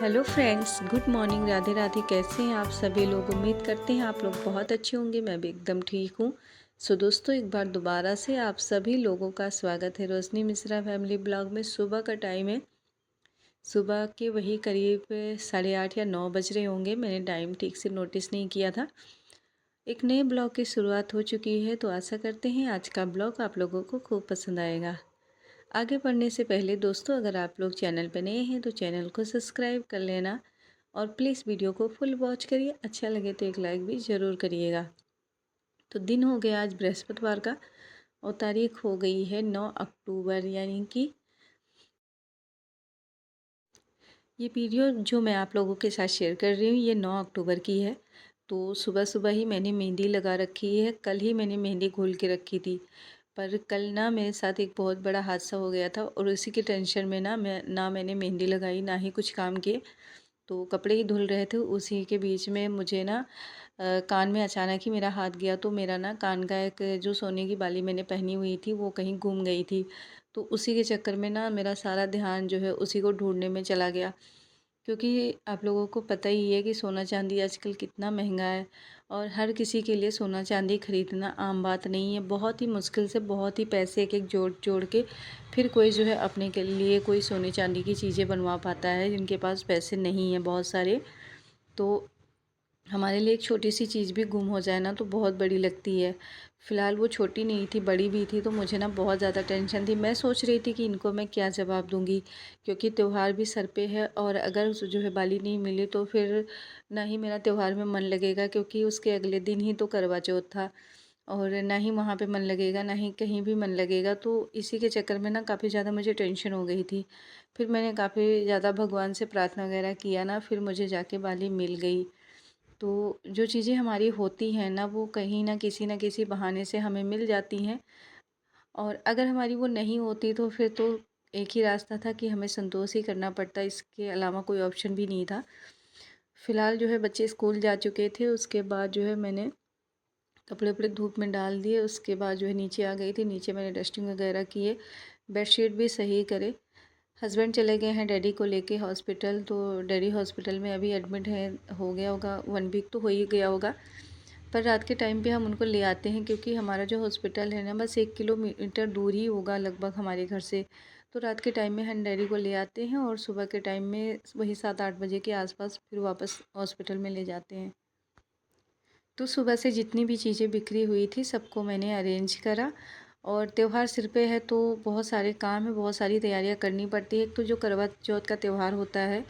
Hello friends, good morning. Radhe Radhe. कैसे हैं आप सभी लोग? उम्मीद करते हैं आप लोग बहुत अच्छे होंगे। मैं भी एकदम ठीक हूँ। सो दोस्तों, एक बार दोबारा से आप सभी लोगों का स्वागत है रोशनी मिश्रा फैमिली ब्लॉग में। सुबह का टाइम है। सुबह के वही करीब 8:30 या 9 बज रहे होंगे। मैंने टाइम ठीक से नोटिस नहीं किया था। एक नए ब्लॉग की शुरुआत हो चुकी है, तो आशा करते हैं आज का ब्लॉग आप लोगों को खूब पसंद आएगा। आगे बढ़ने से पहले दोस्तों, अगर आप लोग चैनल पर नए हैं तो चैनल को सब्सक्राइब कर लेना और प्लीज़ वीडियो को फुल वॉच करिए। अच्छा लगे तो एक लाइक भी ज़रूर करिएगा। तो दिन हो गया आज बृहस्पतिवार का और तारीख हो गई है 9 अक्टूबर, यानी कि ये वीडियो जो मैं आप लोगों के साथ शेयर कर रही हूँ ये 9 अक्टूबर की है। तो सुबह सुबह ही मैंने मेहंदी लगा रखी है। कल ही मैंने मेहंदी घोल के रखी थी, पर कल ना मेरे साथ एक बहुत बड़ा हादसा हो गया था और उसी के टेंशन में मैंने मेहंदी लगाई ना ही कुछ काम किए। तो कपड़े ही धुल रहे थे, उसी के बीच में मुझे ना कान में अचानक ही मेरा हाथ गया। तो मेरा ना कान का एक जो सोने की बाली मैंने पहनी हुई थी वो कहीं गुम गई थी। तो उसी के चक्कर में ना मेरा सारा ध्यान जो है उसी को ढूंढने में चला गया। क्योंकि आप लोगों को पता ही है कि सोना चांदी आजकल कितना महंगा है और हर किसी के लिए सोना चांदी खरीदना आम बात नहीं है। बहुत ही मुश्किल से बहुत ही पैसे एक एक जोड़ जोड़ के फिर कोई जो है अपने के लिए कोई सोने चांदी की चीज़ें बनवा पाता है, जिनके पास पैसे नहीं हैं बहुत सारे। तो हमारे लिए एक छोटी सी चीज़ भी गुम हो जाए ना तो बहुत बड़ी लगती है। फ़िलहाल वो छोटी नहीं थी, बड़ी भी थी। तो मुझे ना बहुत ज़्यादा टेंशन थी। मैं सोच रही थी कि इनको मैं क्या जवाब दूँगी, क्योंकि त्योहार भी सर पे है और अगर जो है बाली नहीं मिली तो फिर ना ही मेरा त्योहार में मन लगेगा, क्योंकि उसके अगले दिन ही तो करवा चौथ था और ना ही वहाँ पे मन लगेगा, ना ही कहीं भी मन लगेगा। तो इसी के चक्कर में ना काफ़ी ज़्यादा मुझे टेंशन हो गई थी। फिर मैंने काफ़ी ज़्यादा भगवान से प्रार्थना वगैरह किया ना, फिर मुझे जाके बाली मिल गई। तो जो चीज़ें हमारी होती हैं ना वो कहीं न किसी बहाने से हमें मिल जाती हैं, और अगर हमारी वो नहीं होती तो फिर तो एक ही रास्ता था कि हमें संतोष ही करना पड़ता, इसके अलावा कोई ऑप्शन भी नहीं था। फ़िलहाल जो है बच्चे स्कूल जा चुके थे, उसके बाद जो है मैंने कपड़े वपड़े धूप में डाल दिए। उसके बाद जो है नीचे आ गई थी। नीचे मैंने डस्टिंग वगैरह किए, बेडशीट भी सही करे। हस्बैंड चले गए हैं डैडी को लेके हॉस्पिटल। तो डैडी हॉस्पिटल में अभी एडमिट है, हो गया होगा 1 वीक तो हो ही गया होगा। पर रात के टाइम पे हम उनको ले आते हैं, क्योंकि हमारा जो हॉस्पिटल है ना बस 1 किलोमीटर दूर ही होगा लगभग हमारे घर से। तो रात के टाइम में हम डैडी को ले आते हैं और सुबह के टाइम में वही 7-8 बजे के आसपास फिर वापस हॉस्पिटल में ले जाते हैं। तो सुबह से जितनी भी चीज़ें बिखरी हुई थी सबको मैंने अरेंज करा। और त्यौहार सिर पे है तो बहुत सारे काम है, बहुत सारी तैयारियां करनी पड़ती है। एक तो जो करवा चौथ का त्यौहार होता है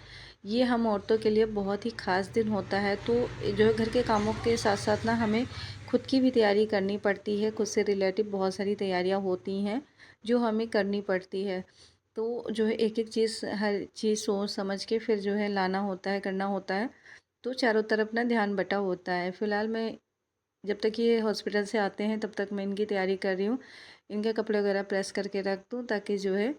ये हम औरतों के लिए बहुत ही ख़ास दिन होता है। तो जो है घर के कामों के साथ साथ ना हमें खुद की भी तैयारी करनी पड़ती है। खुद से रिलेटिव बहुत सारी तैयारियां होती हैं जो हमें करनी पड़ती है। तो जो है एक एक चीज़ हर चीज़ सोच समझ के फिर जो है लाना होता है, करना होता है। तो चारों तरफ ना ध्यान बटा होता है। फ़िलहाल मैं जब तक ये हॉस्पिटल से आते हैं तब तक मैं इनकी तैयारी कर रही हूँ। इनके कपड़े वगैरह प्रेस करके रख दूँ, ताकि जो है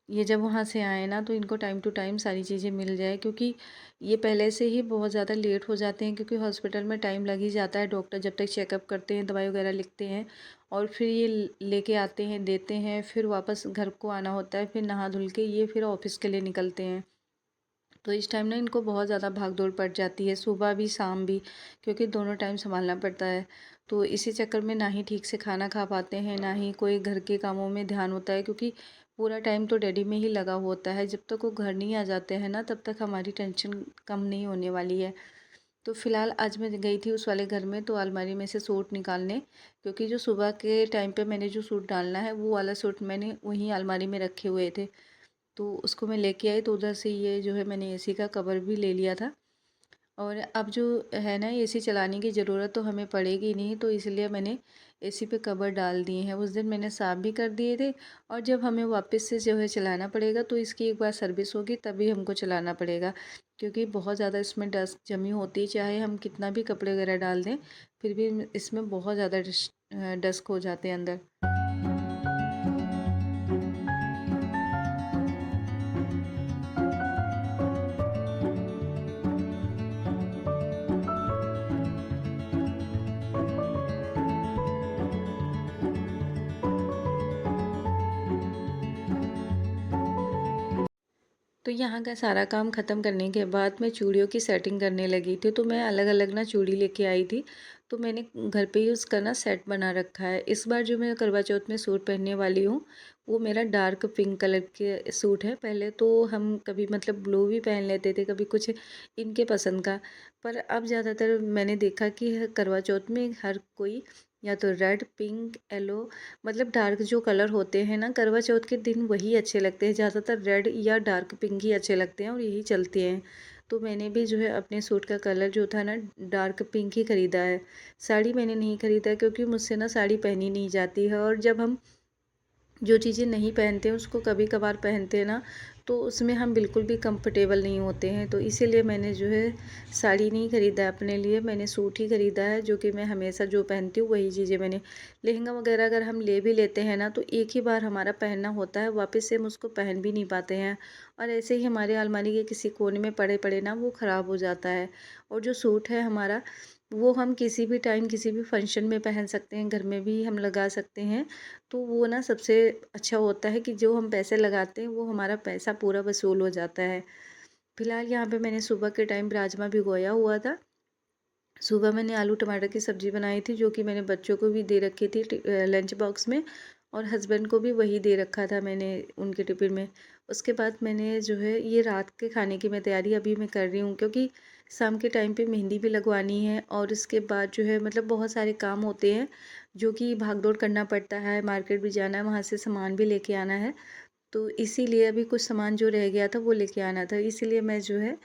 ये जब वहाँ से आए ना तो इनको टाइम टू टाइम सारी चीज़ें मिल जाए, क्योंकि ये पहले से ही बहुत ज़्यादा लेट हो जाते हैं। क्योंकि हॉस्पिटल में टाइम लग ही जाता है, डॉक्टर जब तक चेकअप करते हैं, दवाई वगैरह लिखते हैं और फिर ये लेके आते हैं, देते हैं, फिर वापस घर को आना होता है। फिर नहा धुल के ये फिर ऑफिस के लिए निकलते हैं। तो इस टाइम ना इनको बहुत ज़्यादा भाग दौड़ पड़ जाती है, सुबह भी शाम भी, क्योंकि दोनों टाइम संभालना पड़ता है। तो इसी चक्कर में ना ही ठीक से खाना खा पाते हैं, ना ही कोई घर के कामों में ध्यान होता है, क्योंकि पूरा टाइम तो डैडी में ही लगा होता है। जब तक वो घर नहीं आ जाते हैं ना तब तक हमारी टेंशन कम नहीं होने वाली है। तो फ़िलहाल आज मैं गई थी उस वाले घर में तो अलमारी में से सूट निकालने, क्योंकि जो सुबह के टाइम पे मैंने जो सूट डालना है वो वाला सूट मैंने वहीं अलमारी में रखे हुए थे। तो उसको मैं लेके आई, तो उधर से ये जो है मैंने एसी का कवर भी ले लिया था। और अब जो है ना एसी चलाने की ज़रूरत तो हमें पड़ेगी नहीं, तो इसलिए मैंने एसी पे कवर डाल दिए हैं। उस दिन मैंने साफ़ भी कर दिए थे। और जब हमें वापस से जो है चलाना पड़ेगा तो इसकी एक बार सर्विस होगी तभी हमको चलाना पड़ेगा, क्योंकि बहुत ज़्यादा इसमें डस्ट जमी होती है। चाहे हम कितना भी कपड़े वगैरह डाल दें फिर भी इसमें बहुत ज़्यादा डस्ट हो जाते हैं अंदर। तो तो यहाँ का सारा काम ख़त्म करने के बाद मैं चूड़ियों की सेटिंग करने लगी थी। तो मैं अलग-अलग ना चूड़ी लेके आई थी। तो मैंने घर पे ही उसका ना सेट बना रखा है। इस बार जो मैं करवा चौथ में सूट पहनने वाली हूँ, वो मेरा डार्क पिंक कलर के सूट है। पहले तो हम कभी मतलब ब्लू भी पहन लेते थे, कभी कुछ इनके पसंद का। पर अब ज़्यादातर मैंने देखा कि करवा चौथ में हर कोई या तो रेड, पिंक, येलो मतलब डार्क जो कलर होते हैं ना करवा चौथ के दिन वही अच्छे लगते हैं। ज़्यादातर रेड या डार्क पिंक ही अच्छे लगते हैं और यही चलते हैं। तो मैंने भी जो है अपने सूट का कलर जो था ना डार्क पिंक ही ख़रीदा है। साड़ी मैंने नहीं ख़रीदा क्योंकि मुझसे ना साड़ी पहनी नहीं जाती है, और जब हम जो चीज़ें नहीं पहनते हैं उसको कभी कभार पहनते हैं ना, तो उसमें हम बिल्कुल भी कंफर्टेबल नहीं होते हैं। तो इसीलिए मैंने जो है साड़ी नहीं ख़रीदा है अपने लिए, मैंने सूट ही ख़रीदा है जो कि मैं हमेशा जो पहनती हूँ वही चीज़ें मैंने। लहंगा वगैरह अगर हम ले भी लेते हैं ना तो एक ही बार हमारा पहनना होता है, वापस से हम उसको पहन भी नहीं पाते हैं। और ऐसे ही हमारे अलमारी के किसी कोने में पड़े पड़े ना वो ख़राब हो जाता है। और जो सूट है हमारा, वो हम किसी भी टाइम किसी भी फंक्शन में पहन सकते हैं, घर में भी हम लगा सकते हैं। तो वो ना सबसे अच्छा होता है कि जो हम पैसे लगाते हैं वो हमारा पैसा पूरा वसूल हो जाता है। फिलहाल यहाँ पे मैंने सुबह के टाइम राजमा भिगोया हुआ था। सुबह मैंने आलू टमाटर की सब्ज़ी बनाई थी जो कि मैंने बच्चों को भी दे रखी थी लंच बॉक्स में, और हस्बैंड को भी वही दे रखा था मैंने उनके टिफ़िन में। उसके बाद मैंने जो है ये रात के खाने की मैं तैयारी अभी मैं कर रही हूँ, क्योंकि शाम के टाइम पे मेहंदी भी लगवानी है और इसके बाद जो है मतलब बहुत सारे काम होते हैं जो कि भाग दौड़ करना पड़ता है, मार्केट भी जाना है, वहाँ से सामान भी लेके आना है। तो इसीलिए अभी कुछ सामान जो रह गया था वो लेके आना था, इसीलिए मैं जो है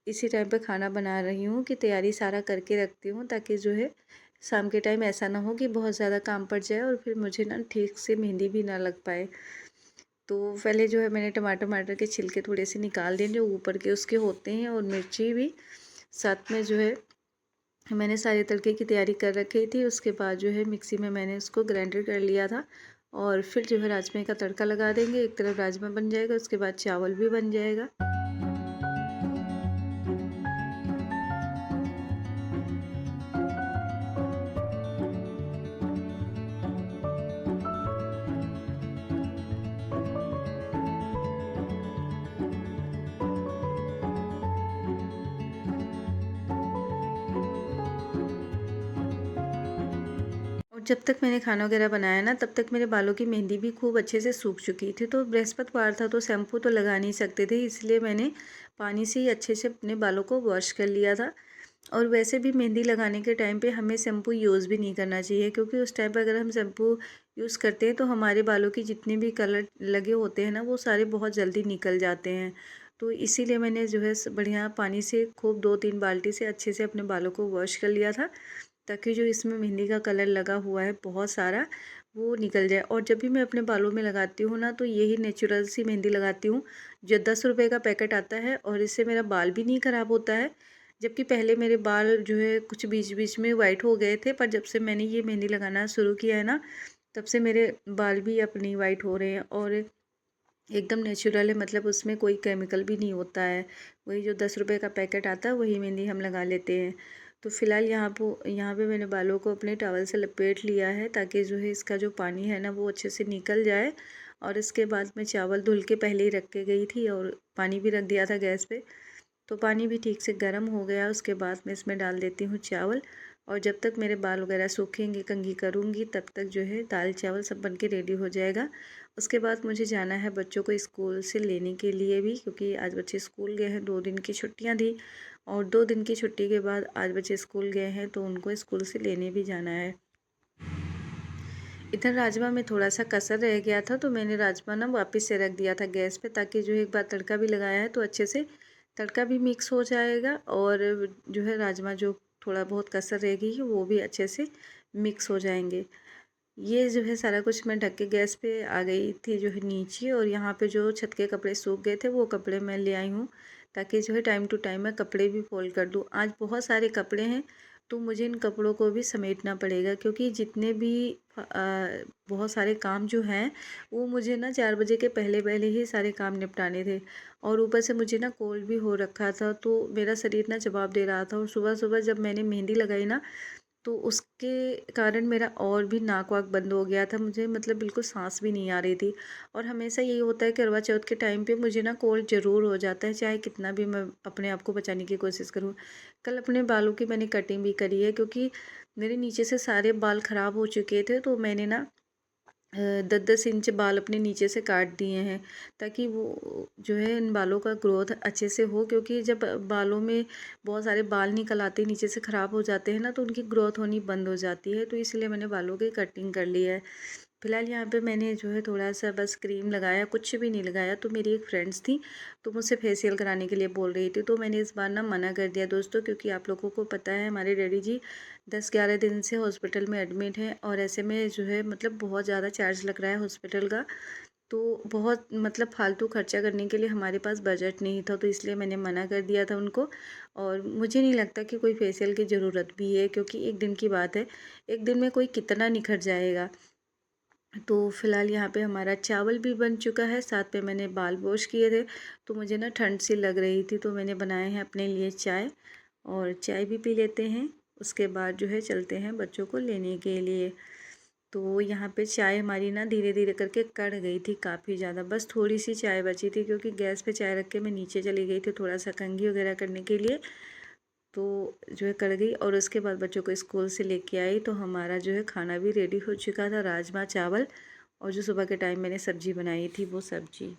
इसी टाइम पे खाना बना रही हूँ कि तैयारी सारा करके रखती हूँ, ताकि जो है शाम के टाइम ऐसा ना हो कि बहुत ज़्यादा काम पड़ जाए और फिर मुझे ना ठीक से मेहंदी भी ना लग पाए। तो पहले जो है मैंने टमाटर टमाटर के छिलके थोड़े से निकाल दिए जो ऊपर के उसके होते हैं, और मिर्ची भी साथ में जो है मैंने सारे तड़के की तैयारी कर रखी थी। उसके बाद जो है मिक्सी में मैंने उसको ग्राइंडर कर लिया था, और फिर जो है राजमे का तड़का लगा देंगे। एक तरफ राजमा बन जाएगा, उसके बाद चावल भी बन जाएगा। और जब तक मैंने खाना वगैरह बनाया ना तब तक मेरे बालों की मेहंदी भी खूब अच्छे से सूख चुकी थी। तो बृहस्पतिवार था तो शैम्पू तो लगा नहीं सकते थे, इसलिए मैंने पानी से ही अच्छे से अपने बालों को वॉश कर लिया था। और वैसे भी मेहंदी लगाने के टाइम पे हमें शैम्पू यूज़ भी नहीं करना चाहिए, क्योंकि उस टाइम पे अगर हम शैम्पू यूज़ करते हैं तो हमारे बालों की जितने भी कलर लगे होते हैं ना वो सारे बहुत जल्दी निकल जाते हैं। तो इसीलिए मैंने जो है बढ़िया पानी से खूब 2-3 बाल्टी से अच्छे से अपने बालों को वॉश कर लिया था, ताकि जो इसमें मेहंदी का कलर लगा हुआ है बहुत सारा वो निकल जाए। और जब भी मैं अपने बालों में लगाती हूँ ना तो यही नेचुरल सी मेहंदी लगाती हूँ जो 10 रुपए का पैकेट आता है, और इससे मेरा बाल भी नहीं ख़राब होता है। जबकि पहले मेरे बाल जो है कुछ बीच बीच में वाइट हो गए थे, पर जब से मैंने ये मेहंदी लगाना शुरू किया है ना तब से मेरे बाल भी अपनी वाइट हो रहे हैं, और एकदम नेचुरल है, मतलब उसमें कोई केमिकल भी नहीं होता है। वही जो 10 रुपए का पैकेट आता है वही मेहंदी हम लगा लेते हैं। तो फ़िलहाल यहाँ पे मैंने बालों को अपने टॉवल से लपेट लिया है, ताकि जो है इसका जो पानी है ना वो अच्छे से निकल जाए। और इसके बाद मैं चावल धुल के पहले ही रख के गई थी और पानी भी रख दिया था गैस पे। तो पानी भी ठीक से गर्म हो गया, उसके बाद मैं इसमें डाल देती हूँ चावल। और जब तक मेरे बाल वगैरह सूखेंगे, कंघी करूँगी, तब तक जो है दाल चावल सब बन के रेडी हो जाएगा। उसके बाद मुझे जाना है बच्चों को स्कूल से लेने के लिए भी, क्योंकि आज बच्चे स्कूल गए हैं, 2 दिन की छुट्टियाँ थी। और 2 दिन की छुट्टी के बाद आज बच्चे स्कूल गए हैं तो उनको स्कूल से लेने भी जाना है। इधर राजमा में थोड़ा सा कसर रह गया था तो मैंने राजमा ना वापस से रख दिया था गैस पे, ताकि जो है एक बार तड़का भी लगाया है तो अच्छे से तड़का भी मिक्स हो जाएगा, और जो है राजमा जो थोड़ा बहुत कसर रह गई है वो भी अच्छे से मिक्स हो जाएंगे। ये जो है सारा कुछ मैं ढक के गैस पे आ गई थी जो है नीचे, और यहाँ पे जो छत के कपड़े सूख गए थे वो कपड़े मैं ले आई हूँ, ताकि जो है टाइम टू टाइम मैं कपड़े भी फोल्ड कर दूँ। आज बहुत सारे कपड़े हैं तो मुझे इन कपड़ों को भी समेटना पड़ेगा, क्योंकि जितने भी बहुत सारे काम जो हैं वो मुझे ना 4 बजे के पहले पहले ही सारे काम निपटाने थे। और ऊपर से मुझे ना कोल्ड भी हो रखा था तो मेरा शरीर ना जवाब दे रहा था, और सुबह सुबह जब मैंने मेहंदी लगाई ना तो उसके कारण मेरा और भी नाक वाक बंद हो गया था, मुझे मतलब बिल्कुल सांस भी नहीं आ रही थी। और हमेशा यही होता है करवा चौथ के टाइम पे मुझे ना कोल्ड ज़रूर हो जाता है, चाहे कितना भी मैं अपने आप को बचाने की कोशिश करूँ। कल अपने बालों की मैंने कटिंग भी करी है, क्योंकि मेरे नीचे से सारे बाल ख़राब हो चुके थे, तो मैंने ना 10-10 इंच बाल अपने नीचे से काट दिए हैं, ताकि वो जो है इन बालों का ग्रोथ अच्छे से हो, क्योंकि जब बालों में बहुत सारे बाल निकल आते हैं, नीचे से ख़राब हो जाते हैं ना, तो उनकी ग्रोथ होनी बंद हो जाती है। तो इसलिए मैंने बालों की कटिंग कर ली है। फिलहाल यहाँ पे मैंने जो है थोड़ा-सा बस क्रीम लगाया, कुछ भी नहीं लगाया। तो मेरी एक फ्रेंड्स थी, तो मुझसे फेशियल कराने के लिए बोल रही थी, तो मैंने इस बार ना मना कर दिया दोस्तों, क्योंकि आप लोगों को पता है हमारे डैडी जी 10-11 दिन से हॉस्पिटल में एडमिट हैं, और ऐसे में जो है मतलब बहुत ज़्यादा चार्ज लग रहा है हॉस्पिटल का। तो बहुत मतलब फालतू खर्चा करने के लिए हमारे पास बजट नहीं था, तो इसलिए मैंने मना कर दिया था उनको। और मुझे नहीं लगता कि कोई फेशियल की ज़रूरत भी है, क्योंकि एक दिन की बात है, एक दिन में कोई कितना निखर जाएगा। तो फिलहाल यहाँ पे हमारा चावल भी बन चुका है, साथ में मैंने बाल वॉश किए थे। तो मुझे ना ठंड सी लग रही थी, तो मैंने बनाए हैं अपने लिए चाय, और चाय भी पी लेते हैं। उसके बाद जो है चलते हैं बच्चों को लेने के लिए। तो यहाँ पे चाय हमारी ना धीरे धीरे करके कढ़ गई थी काफ़ी ज़्यादा, बस थोड़ी सी चाय बची थी, क्योंकि गैस पे चाय रख के मैं नीचे चली गई थी थोड़ा सा कंघी वगैरह करने के लिए। तो जो है कढ़ गई, और उसके बाद बच्चों को स्कूल से लेके आई, तो हमारा जो है खाना भी रेडी हो चुका था, राजमा चावल, और जो सुबह के टाइम मैंने सब्ज़ी बनाई थी वो सब्ज़ी।